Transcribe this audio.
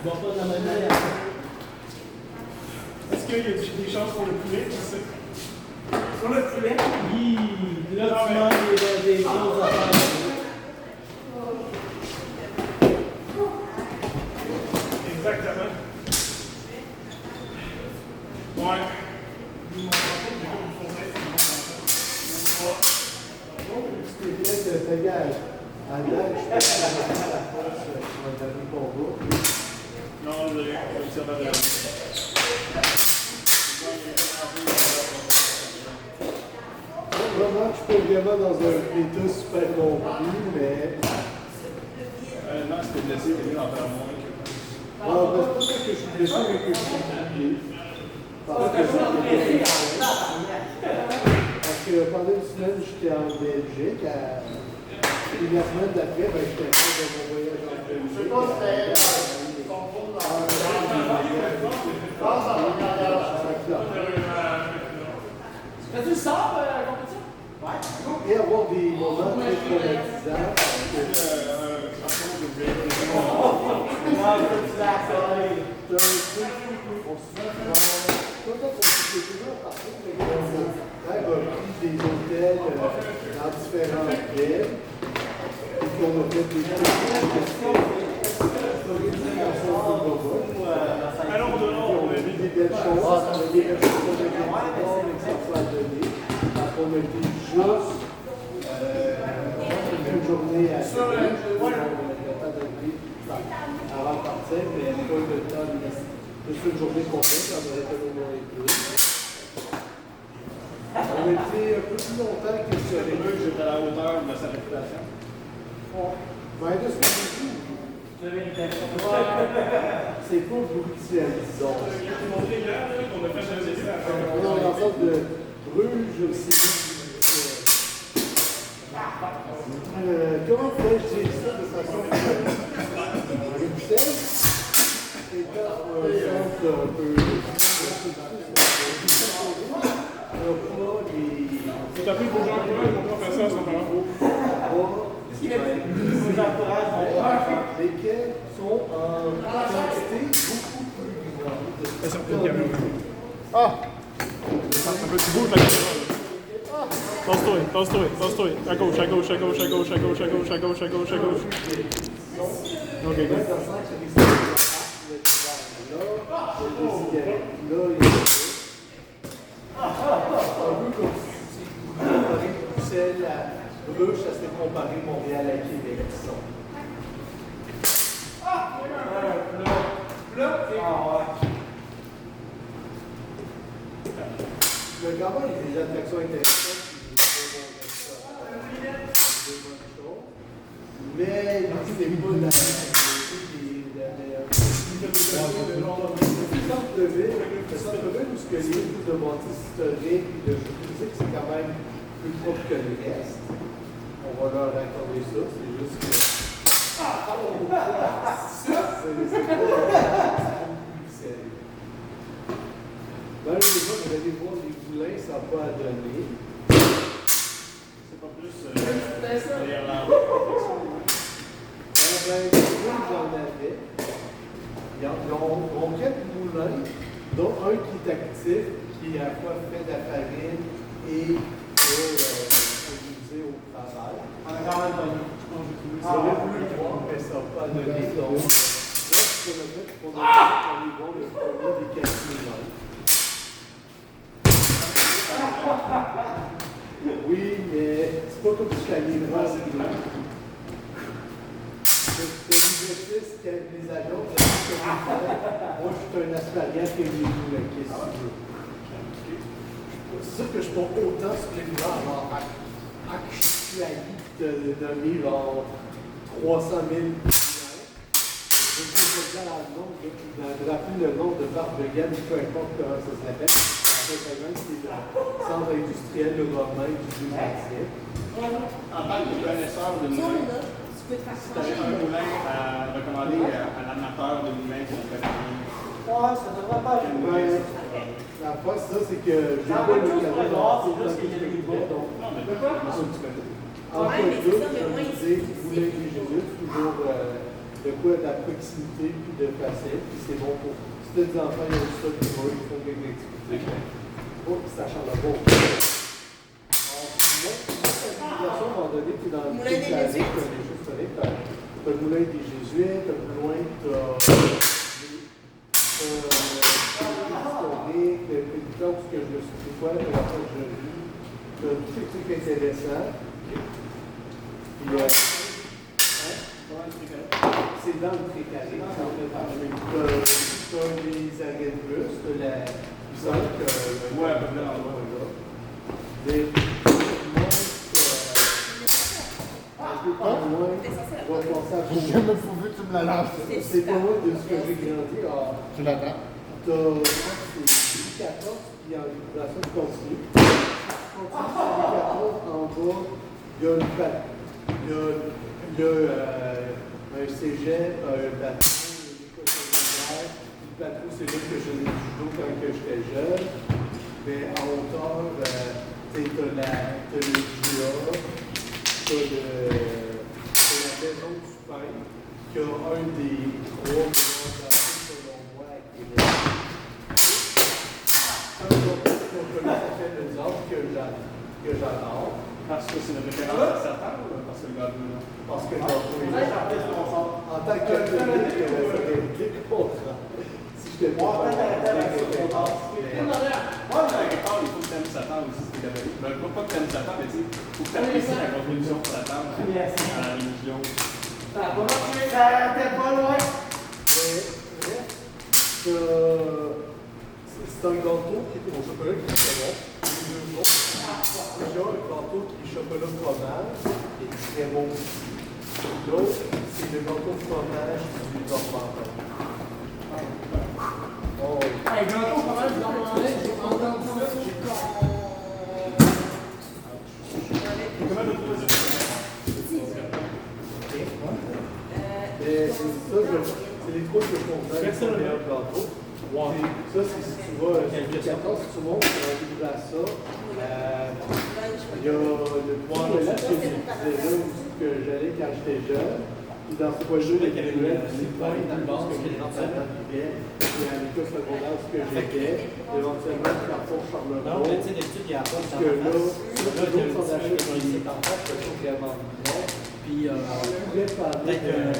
ne va pas de la même manière. Est-ce qu'il y a des chances pour le poulet? Pour le poulet? Oui, là tu manges des grosses affaires. Exactement. Ouais. C'est égal. À date, je pense que la force sur un dernier combat. Non, désolé, je me tire pas de la Vraiment, je suis pas vraiment dans un état super non plus, mais. non, c'était blessé, il est en faire moins que. Ah, ben, c'est pas ça que je suis blessé, mais que je suis oublié. Parce que pendant une semaine, j'étais en Belgique. Et la semaine d'après, ben, j'étais de mon voyage en Belgique. Est-ce que tu sors à la compétition? Et avoir des moments très traumatisants. Des hôtels dans différentes villes. Et qu'on a fait des Allons dehors, on a vu des belles choses, on a des belles choses qu'on a donné. On a été juste une journée à on a pas donné avant de partir, mais pas eu le temps de juste une journée complète, on aurait fait au moins les deux. On a été un peu plus longtemps que sur les deux. J'étais à la hauteur de sa réputation. Ben, de ce que j'ai dit, c'est pas brutal, disons. Je t'ai montré hier qu'on a fait un essai à faire. On a une sorte de Bruges aussi. Comment pourrais-je dire ça de façon Bruxelles? C'est dans un sens un peu. Faut taper pour Jean Courant, ils vont pas faire ça sans parler. Lesquels sont en quantité beaucoup plus grande. Ça peut être caméra. Ah! Ça peut être beau, ta caméra. Tasse-toi. À gauche. Ok, go. Bruxelles à Bruges, ça serait comparé Montréal à Québec, disons. Le Gabon, il y a des attractions intéressantes. Mais c'est pas la le centre-ville où il y a les plus de bâtisses historiques et de jeux musique, c'est quand même plus propre que le reste. On va leur accorder ça, c'est juste que. C'est pas plus sérieux. Malheureusement, vous allez voir les poulains, ça n'a pas à donner. C'est pas plus. J'en avais. Ils ont quelques moulins, dont un qui est actif, qui à la fois fait de la farine et utilisé au travail. On a quand même pas Ça aurait voulu le voir, mais ça n'a pas donné. Donc, là, ce qu'on a fait, c'est qu'on a allé voir le premier des 4 moulins. Oui, mais c'est pas comme si je allais voir. C'est l'exercice que les avions, moi je suis un aspirant qui est venu la question. C'est sûr que je prends autant sur les gens, genre actualité de donner genre 300 000 je vais dire rappeler le nom de barbe de gamme, peu importe comment ça s'appelle. En fait, c'est le centre industriel le romain du 2e siècle. En tant que connaisseur de moulin, si tu avais un moulin à recommander à l'amateur de moulin qui ne connaît rien. Ouais, ça devrait pas être. La fois, ça, c'est que j'ai pas le cadre c'est juste qu'il y a des niveaux. donc. Non, mais pourquoi? En cas de doute, je me disais, moulin du Jésus, toujours de quoi de la proximité puis de facile. Puis c'est bon pour. Si tu as des enfants, ils ont ça, puis ils font quelques activités. Oh, ça change pas. Sinon, à un moment donné, tu es dans le Moulin des Jésuites. tu as le moulin des Jésuites, tu as plus loin, tu as historique, le prédicat, ce que je me suis dit, quoi, la première fois que je lis, tu as tous ces trucs intéressants. Puis, c'est dans le précaré. Tu as les arrêts de bus, tu as la puissance que. Ouais, à peu près dans le là. J'ai jamais vu que tu me la lances. C'est pas moi de ce que j'ai grandi. Tu l'attends? Tu as 14 qui en vibration continue. Continue sur 14 en bas, il y a une il y a un cégep, un bateau, une école secondaire. Le bateau, c'est là que je faisais du judo quand j'étais jeune. Mais en hauteur, tu as le GIA, tu as la maison du pain, qui a un des 3 millions d'enfants selon moi à Québec. Ça fait le diable que j'adore. Parce que c'est une référence à Satan ou parce que le gars là? Parce que en tant que catholique, c'est contrat. Si je te Moi, dans la réponse, il faut que tu aimes Satan aussi, c'est catholique. Ben, pas que tu aimes Satan, mais tu sais, il faut que tu apprécies la contribution de Satan à la religion. Ça a pas marché, ça t'es pas loin. C'est un gâteau qui est au chocolat qui est très bon. Il y a un gâteau qui est chocolat fromage et qui est très bon aussi. L'autre, c'est le gâteau fromage du Normandin. Oh. Hey, gâteau, comment je l'entendais? J'ai entendu ça. Comment tu trouves ça? C'est les trois que je comprends. C'est le meilleur gâteau. Ça, c'est si tu vas, si tu montes à ça, il y a le point de là que je disais là aussi que j'allais quand j'étais jeune. Puis dans ce point-là, il y avait le point de base que les enfants vivaient. Puis à l'école secondaire, ce que j'étais, éventuellement, le carton Charleroi. Non, mais tu sais, d'habitude, il y a pas de Parce que là, l'autre sont d'achat dans les enfants, je trouve vraiment bon. Puis, on pouvait parler peut-être de